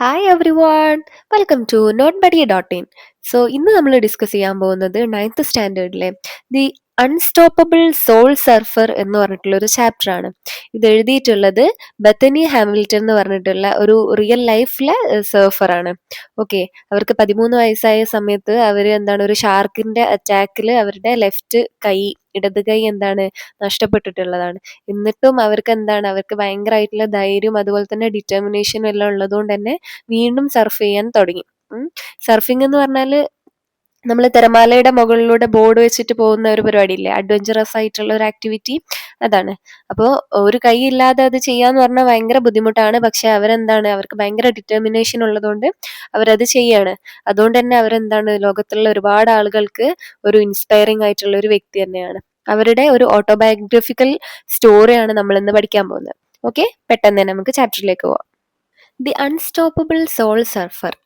Hi everyone, welcome to Note Badiya dot in. So ഇന്ന് നമ്മൾ discuss ചെയ്യാൻ പോകുന്നത് നയൻത്ത് സ്റ്റാൻഡേർഡിലെ ദി അൺസ്റ്റോപ്പബിൾ സോൾ സർഫർ എന്ന് പറഞ്ഞിട്ടുള്ള ഒരു ചാപ്റ്റർ ആണ്. ഇത് എഴുതിയിട്ടുള്ളത് ബത്തനി ഹാമിൽട്ടൺ എന്ന് പറഞ്ഞിട്ടുള്ള ഒരു റിയൽ ലൈഫിലെ സർഫർ ആണ്. ഓക്കെ, അവർക്ക് 13 വയസ്സായ സമയത്ത് അവർ ഒരു ഷാർക്കിന്റെ അറ്റാക്കിൽ അവരുടെ ലെഫ്റ്റ് കൈ, ഇടത് കൈ നഷ്ടപ്പെട്ടിട്ടുള്ളതാണ്. എന്നിട്ടും അവർക്ക് ഭയങ്കരമായിട്ടുള്ള ധൈര്യം അതുപോലെ തന്നെ ഡിറ്റർമിനേഷനും എല്ലാം ഉള്ളത് കൊണ്ട് തന്നെ വീണ്ടും സർഫ് ചെയ്യാൻ തുടങ്ങി. സർഫിംഗ് എന്ന് പറഞ്ഞാൽ നമ്മൾ തിരമാലയുടെ മുകളിലൂടെ ബോർഡ് വെച്ചിട്ട് പോകുന്ന ഒരു പരിപാടിയില്ലേ, അഡ്വഞ്ചറസ് ആയിട്ടുള്ള ഒരു ആക്ടിവിറ്റി, അതാണ്. അപ്പോൾ ഒരു കൈ ഇല്ലാതെ അത് ചെയ്യാന്ന് പറഞ്ഞാൽ ഭയങ്കര ബുദ്ധിമുട്ടാണ്. പക്ഷെ അവർക്ക് ഭയങ്കര ഡിറ്റർമിനേഷൻ ഉള്ളതുകൊണ്ട് അവരത് ചെയ്യാണ്. അതുകൊണ്ട് തന്നെ ലോകത്തുള്ള ഒരുപാട് ആളുകൾക്ക് ഒരു ഇൻസ്പയറിംഗ് ആയിട്ടുള്ള ഒരു വ്യക്തി തന്നെയാണ്. അവരുടെ ഒരു ഓട്ടോബയോഗ്രഫിക്കൽ സ്റ്റോറിയാണ് നമ്മൾ ഇന്ന് പഠിക്കാൻ പോകുന്നത്. ഓക്കെ, പെട്ടെന്ന് തന്നെ നമുക്ക് ചാപ്റ്ററിലേക്ക് പോവാം. The unstoppable soul surfer.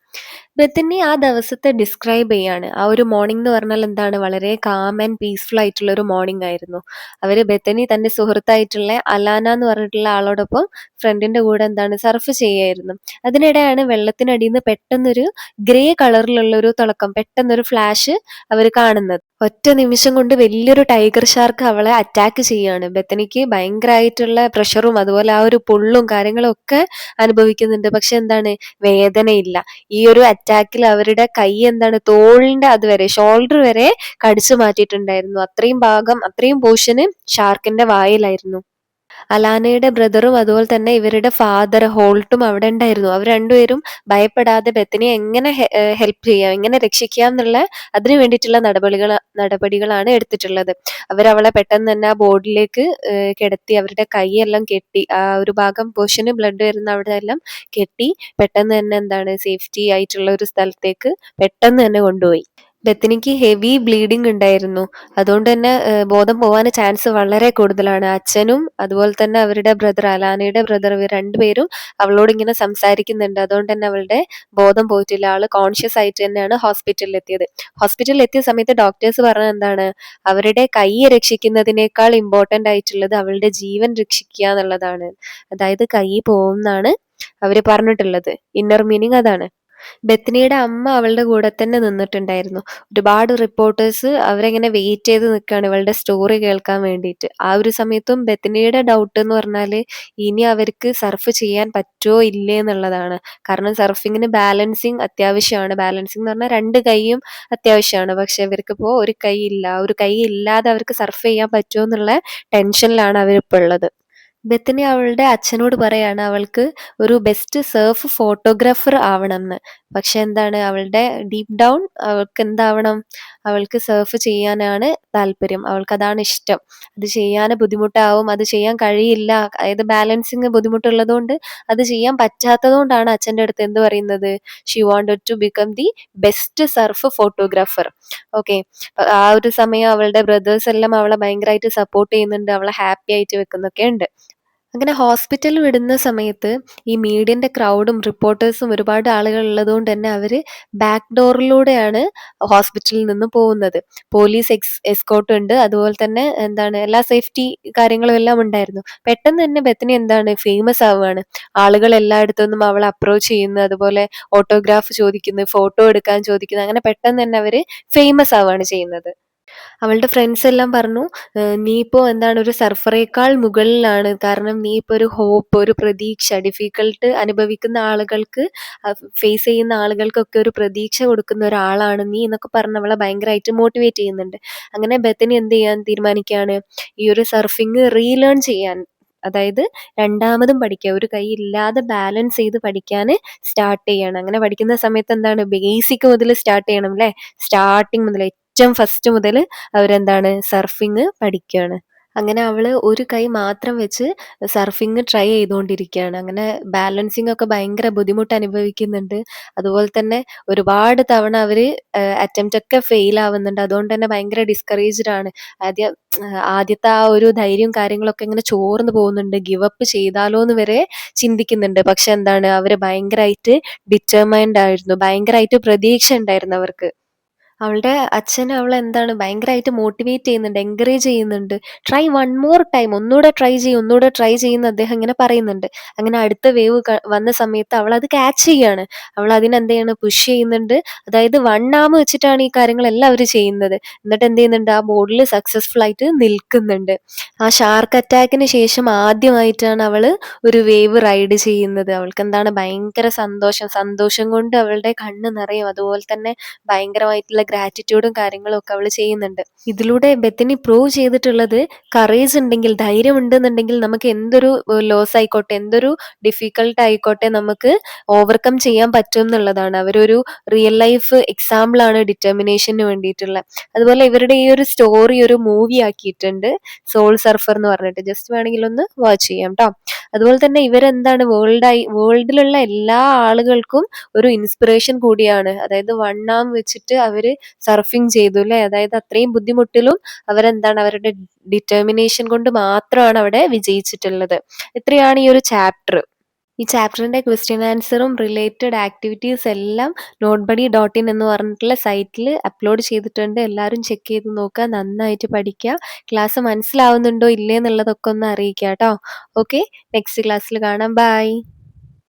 Bethany ആ ദിവസത്തെ ഡിസ്ക്രൈബ് ചെയ്യാണ്. ആ ഒരു മോർണിംഗ് എന്ന് പറഞ്ഞാൽ വളരെ കാം ആൻഡ് പീസ്ഫുൾ ആയിട്ടുള്ള ഒരു മോർണിംഗ് ആയിരുന്നു. ബെത്തനി തന്റെ സുഹൃത്തായിട്ടുള്ള അലാന എന്ന് പറഞ്ഞിട്ടുള്ള ആളോടൊപ്പം ഫ്രണ്ടിന്റെ കൂടെ സർഫ് ചെയ്യായിരുന്നു. അതിനിടെയാണ് വെള്ളത്തിനടിയിൽ നിന്ന് പെട്ടെന്നൊരു ഗ്രേ കളറിലുള്ള ഒരു തിളക്കം, പെട്ടെന്നൊരു ഫ്ലാഷ് അവർ കാണുന്നത്. ഒറ്റ നിമിഷം കൊണ്ട് വലിയൊരു ടൈഗർ ഷാർക്ക് അവളെ അറ്റാക്ക് ചെയ്യാണ്. ബെത്തനിക്ക് ഭയങ്കരമായിട്ടുള്ള പ്രഷറും അതുപോലെ ആ ഒരു പൊള്ളും കാര്യങ്ങളും ഒക്കെ അനുഭവിക്കുന്നുണ്ട്. പക്ഷെ വേദനയില്ല. ഈ ഒരു അറ്റാക്കിൽ അവരുടെ കൈ തോളിന്റെ അതുവരെ, ഷോൾഡർ വരെ കടിച്ചു മാറ്റിയിട്ടുണ്ടായിരുന്നു. അത്രയും ഭാഗം, അത്രയും പോർഷന് ഷാർക്കിന്റെ വായിലായിരുന്നു. അലാനയുടെ ബ്രദറും അതുപോലെ തന്നെ ഇവരുടെ ഫാദർ ഹോൾട്ടും അവിടെ ഉണ്ടായിരുന്നു. അവർ രണ്ടുപേരും ഭയപ്പെടാതെ ബെത്തനിയെ എങ്ങനെ ഹെൽപ്പ് ചെയ്യാം, എങ്ങനെ രക്ഷിക്കാം എന്നുള്ള അതിനു വേണ്ടിയിട്ടുള്ള നടപടികളാണ് എടുത്തിട്ടുള്ളത്. അവരവളെ പെട്ടെന്ന് തന്നെ ആ ബോർഡിലേക്ക് കിടത്തി, അവരുടെ കൈയെല്ലാം കെട്ടി, ആ ഒരു ഭാഗം പോർഷന് ബ്ലഡ് വരുന്ന അവിടെ എല്ലാം കെട്ടി പെട്ടെന്ന് തന്നെ സേഫ്റ്റി ആയിട്ടുള്ള ഒരു സ്ഥലത്തേക്ക് പെട്ടെന്ന് തന്നെ കൊണ്ടുപോയി. ബെത്തനിക്ക് ഹെവി ബ്ലീഡിങ് ഉണ്ടായിരുന്നു. അതുകൊണ്ട് തന്നെ ബോധം പോവാൻ ചാൻസ് വളരെ കൂടുതലാണ്. അച്ഛനും അതുപോലെ തന്നെ അവരുടെ ബ്രദർ, അലാനയുടെ ബ്രദർ, ഇവർ രണ്ടുപേരും അവളോട് ഇങ്ങനെ സംസാരിക്കുന്നുണ്ട്. അതുകൊണ്ട് തന്നെ അവളുടെ ബോധം പോയിട്ടില്ല. ആള് കോൺഷ്യസ് ആയിട്ട് തന്നെയാണ് ഹോസ്പിറ്റലിൽ എത്തിയത്. ഹോസ്പിറ്റലിൽ എത്തിയ സമയത്ത് ഡോക്ടേഴ്സ് പറഞ്ഞത് അവരുടെ കൈ രക്ഷിക്കുന്നതിനേക്കാൾ ഇമ്പോർട്ടന്റ് ആയിട്ടുള്ളത് അവളുടെ ജീവൻ രക്ഷിക്കുക എന്നുള്ളതാണ്. അതായത് കൈ പോകുന്നാണ് അവര് പറഞ്ഞിട്ടുള്ളത്. ഇന്നർ മീനിങ് അതാണ്. ബെത്തനിയുടെ അമ്മ അവളുടെ കൂടെ തന്നെ നിന്നിട്ടുണ്ടായിരുന്നു. ഒരുപാട് റിപ്പോർട്ടേഴ്സ് അവരെങ്ങനെ വെയിറ്റ് ചെയ്ത് നിൽക്കുകയാണ് ഇവളുടെ സ്റ്റോറി കേൾക്കാൻ വേണ്ടിയിട്ട്. ആ ഒരു സമയത്തും ബെത്തനിയുടെ ഡൗട്ട് എന്ന് പറഞ്ഞാല് ഇനി അവർക്ക് സർഫ് ചെയ്യാൻ പറ്റുമോ ഇല്ലേ എന്നുള്ളതാണ്. കാരണം സർഫിങ്ങിന് ബാലൻസിങ് അത്യാവശ്യമാണ്. ബാലൻസിങ് എന്ന് പറഞ്ഞാൽ രണ്ട് കൈയും അത്യാവശ്യമാണ്. പക്ഷെ ഇവർക്കിപ്പോ ഒരു കൈ ഇല്ല. ഒരു കൈ ഇല്ലാതെ അവർക്ക് സർഫ് ചെയ്യാൻ പറ്റുമോ എന്നുള്ള ടെൻഷനിലാണ് അവരിപ്പോൾ ഉള്ളത്. ബെത്തനി അവളുടെ അച്ഛനോട് പറയാണ് അവൾക്ക് ഒരു ബെസ്റ്റ് സർഫ് ഫോട്ടോഗ്രാഫർ ആവണമെന്ന്. പക്ഷെ അവളുടെ ഡീപ് ഡൗൺ അവൾക്ക് എന്താവണം, അവൾക്ക് സർഫ് ചെയ്യാനാണ് താല്പര്യം, അവൾക്ക് അതാണ് ഇഷ്ടം. അത് ചെയ്യാൻ ബുദ്ധിമുട്ടാവും, അത് ചെയ്യാൻ കഴിയില്ല, അതായത് ബാലൻസിങ് ബുദ്ധിമുട്ടുള്ളത് കൊണ്ട് അത് ചെയ്യാൻ പറ്റാത്തത് കൊണ്ടാണ് അച്ഛൻ്റെ അടുത്ത് എന്ത് പറയുന്നത്, she wanted to become the best surf photographer. Okay, ആ ഒരു സമയം അവളുടെ ബ്രദേഴ്സ് എല്ലാം അവളെ ഭയങ്കരമായിട്ട് സപ്പോർട്ട് ചെയ്യുന്നുണ്ട്, അവളെ ഹാപ്പി ആയിട്ട് വെക്കുന്നൊക്കെ ഉണ്ട്. അങ്ങനെ ഹോസ്പിറ്റൽ വിടുന്ന സമയത്ത് ഈ മീഡിയന്റെ ക്രൗഡും റിപ്പോർട്ടേഴ്സും ഒരുപാട് ആളുകൾ ഉള്ളത് കൊണ്ട് തന്നെ അവര് ബാക്ക് ഡോറിലൂടെയാണ് ഹോസ്പിറ്റലിൽ നിന്ന് പോകുന്നത്. പോലീസ് എസ്കോർട്ട് ഉണ്ട്, അതുപോലെ തന്നെ എല്ലാ സേഫ്റ്റി കാര്യങ്ങളും എല്ലാം ഉണ്ടായിരുന്നു. പെട്ടെന്ന് തന്നെ ബെത്തനി ഫേമസ് ആവുകയാണ്. ആളുകൾ എല്ലായിടത്തുനിന്നും അവളെ അപ്രോച്ച് ചെയ്യുന്നു, അതുപോലെ ഓട്ടോഗ്രാഫ് ചോദിക്കുന്നു, ഫോട്ടോ എടുക്കാൻ ചോദിക്കുന്നു. അങ്ങനെ പെട്ടെന്ന് തന്നെ അവര് ഫേമസ് ആവുകയാണ് ചെയ്യുന്നത്. അവളുടെ ഫ്രണ്ട്സ് എല്ലാം പറഞ്ഞു, നീ ഇപ്പോ ഒരു സർഫറേക്കാൾ മുകളിലാണ്. കാരണം നീ ഇപ്പോ ഒരു ഹോപ്പ്, ഒരു പ്രതീക്ഷ, ഡിഫിക്കൽട്ട് അനുഭവിക്കുന്ന ആളുകൾക്ക്, ഫേസ് ചെയ്യുന്ന ആളുകൾക്കൊക്കെ ഒരു പ്രതീക്ഷ കൊടുക്കുന്ന ഒരാളാണ് നീ എന്നൊക്കെ പറഞ്ഞ് അവളെ ഭയങ്കരമായിട്ട് മോട്ടിവേറ്റ് ചെയ്യുന്നുണ്ട്. അങ്ങനെ ബെത്തനി എന്ത് ചെയ്യാൻ തീരുമാനിക്കുകയാണ്, ഈ ഒരു സർഫിങ് റീലേൺ ചെയ്യാൻ, അതായത് രണ്ടാമതും പഠിക്കുക, ഒരു കൈ ഇല്ലാതെ ബാലൻസ് ചെയ്ത് പഠിക്കാൻ സ്റ്റാർട്ട് ചെയ്യണം. അങ്ങനെ പഠിക്കുന്ന സമയത്ത് ബേസിക് മുതൽ സ്റ്റാർട്ട് ചെയ്യണം അല്ലെ. സ്റ്റാർട്ടിങ് മുതൽ, ഏറ്റവും ഫസ്റ്റ് മുതൽ സർഫിങ് പഠിക്കുകയാണ്. അങ്ങനെ അവള് ഒരു കൈ മാത്രം വെച്ച് സർഫിങ് ട്രൈ ചെയ്തുകൊണ്ടിരിക്കുകയാണ്. അങ്ങനെ ബാലൻസിങ് ഒക്കെ ഭയങ്കര ബുദ്ധിമുട്ട് അനുഭവിക്കുന്നുണ്ട്. അതുപോലെ തന്നെ ഒരുപാട് തവണ അവര് അറ്റംപ്റ്റ് ഒക്കെ ഫെയിൽ ആവുന്നുണ്ട്. അതുകൊണ്ട് തന്നെ ഭയങ്കര ഡിസ്കറേജ്ഡ് ആണ്. ആദ്യത്തെ ആ ഒരു ധൈര്യം കാര്യങ്ങളൊക്കെ ഇങ്ങനെ ചോർന്ന് പോകുന്നുണ്ട്. ഗിവ് അപ്പ് ചെയ്താലോ എന്ന് വരെ ചിന്തിക്കുന്നുണ്ട്. പക്ഷെ അവര് ഭയങ്കരമായിട്ട് ഡിറ്റർമൈൻഡ് ആയിരുന്നു, ഭയങ്കരമായിട്ട് പ്രതീക്ഷ ഉണ്ടായിരുന്നു അവർക്ക്. അവളുടെ അച്ഛൻ അവളെ എന്താണ് ഭയങ്കരമായിട്ട് മോട്ടിവേറ്റ് ചെയ്യുന്നുണ്ട്, എൻകറേജ് ചെയ്യുന്നുണ്ട്. ട്രൈ വൺ മോർ ടൈം, ഒന്നൂടെ ട്രൈ ചെയ്യ്, ഒന്നൂടെ ട്രൈ ചെയ്യുന്ന അദ്ദേഹം ഇങ്ങനെ പറയുന്നുണ്ട്. അങ്ങനെ അടുത്ത വേവ് വന്ന സമയത്ത് അവൾ അത് ക്യാച്ച് ചെയ്യാണ്. അവൾ അതിനെന്ത് ചെയ്യാണ്, പുഷ് ചെയ്യുന്നുണ്ട്. അതായത് വൺ ആം വെച്ചിട്ടാണ് ഈ കാര്യങ്ങളെല്ലാം അവർ ചെയ്യുന്നത്. എന്നിട്ട് എന്ത് ചെയ്യുന്നുണ്ട്, ആ ബോർഡിൽ സക്സസ്ഫുൾ ആയിട്ട് നിൽക്കുന്നുണ്ട്. ആ ഷാർക്ക് അറ്റാക്കിന് ശേഷം ആദ്യമായിട്ടാണ് അവള് ഒരു വേവ് റൈഡ് ചെയ്യുന്നത്. അവൾക്ക് എന്താണ് ഭയങ്കര സന്തോഷം, സന്തോഷം കൊണ്ട് അവളുടെ കണ്ണ് നിറയും. അതുപോലെ തന്നെ ഭയങ്കരമായിട്ടുള്ള ഗ്രാറ്റിറ്റ്യൂഡും കാര്യങ്ങളും ഒക്കെ അവള് ചെയ്യുന്നുണ്ട്. ഇതിലൂടെ ബെത്തനി പ്രൂവ് ചെയ്തിട്ടുള്ളത്, കറേജ് ഉണ്ടെങ്കിൽ, ധൈര്യം ഉണ്ടെന്നുണ്ടെങ്കിൽ നമുക്ക് എന്തൊരു ലോസ് ആയിക്കോട്ടെ, എന്തൊരു ഡിഫിക്കൽട്ട് ആയിക്കോട്ടെ, നമുക്ക് ഓവർകം ചെയ്യാൻ പറ്റും എന്നുള്ളതാണ്. അവരൊരു റിയൽ ലൈഫ് എക്സാമ്പിൾ ആണ് ഡിറ്റർമിനേഷന് വേണ്ടിയിട്ടുള്ള. അതുപോലെ ഇവരുടെ ഈ ഒരു സ്റ്റോറി ഒരു മൂവി ആക്കിയിട്ടുണ്ട്, സോൾ സർഫർ എന്ന് പറഞ്ഞിട്ട്. ജസ്റ്റ് വേണമെങ്കിൽ ഒന്ന് വാച്ച് ചെയ്യാം ട്ടോ. അതുപോലെ തന്നെ ഇവരെന്താണ് വേൾഡിലുള്ള എല്ലാ ആളുകൾക്കും ഒരു ഇൻസ്പിറേഷൻ കൂടിയാണ്. അതായത് വൺ ആം വെച്ചിട്ട് അവര് സർഫിങ് ചെയ്തു അല്ലെ. അതായത് അത്രയും ബുദ്ധിമുട്ടിലും അവരെന്താണ്, അവരുടെ ഡിറ്റർമിനേഷൻ കൊണ്ട് മാത്രമാണ് അവിടെ വിജയിച്ചിട്ടുള്ളത്. ഇത്രയാണ് ഈ ഒരു ചാപ്റ്റർ. ഈ ചാപ്റ്ററിന്റെ ക്വസ്റ്റ്യൻ ആൻസറും റിലേറ്റഡ് ആക്ടിവിറ്റീസ് എല്ലാം notebuddy.in എന്ന് പറഞ്ഞിട്ടുള്ള സൈറ്റിൽ അപ്ലോഡ് ചെയ്തിട്ടുണ്ട്. എല്ലാവരും ചെക്ക് ചെയ്ത് നോക്കുക, നന്നായിട്ട് പഠിക്കുക. ക്ലാസ് മനസ്സിലാവുന്നുണ്ടോ ഇല്ലേ എന്നുള്ളതൊക്കെ ഒന്ന് അറിയിക്കുക കേട്ടോ. ഓക്കെ, നെക്സ്റ്റ് ക്ലാസ്സിൽ കാണാം. ബൈ.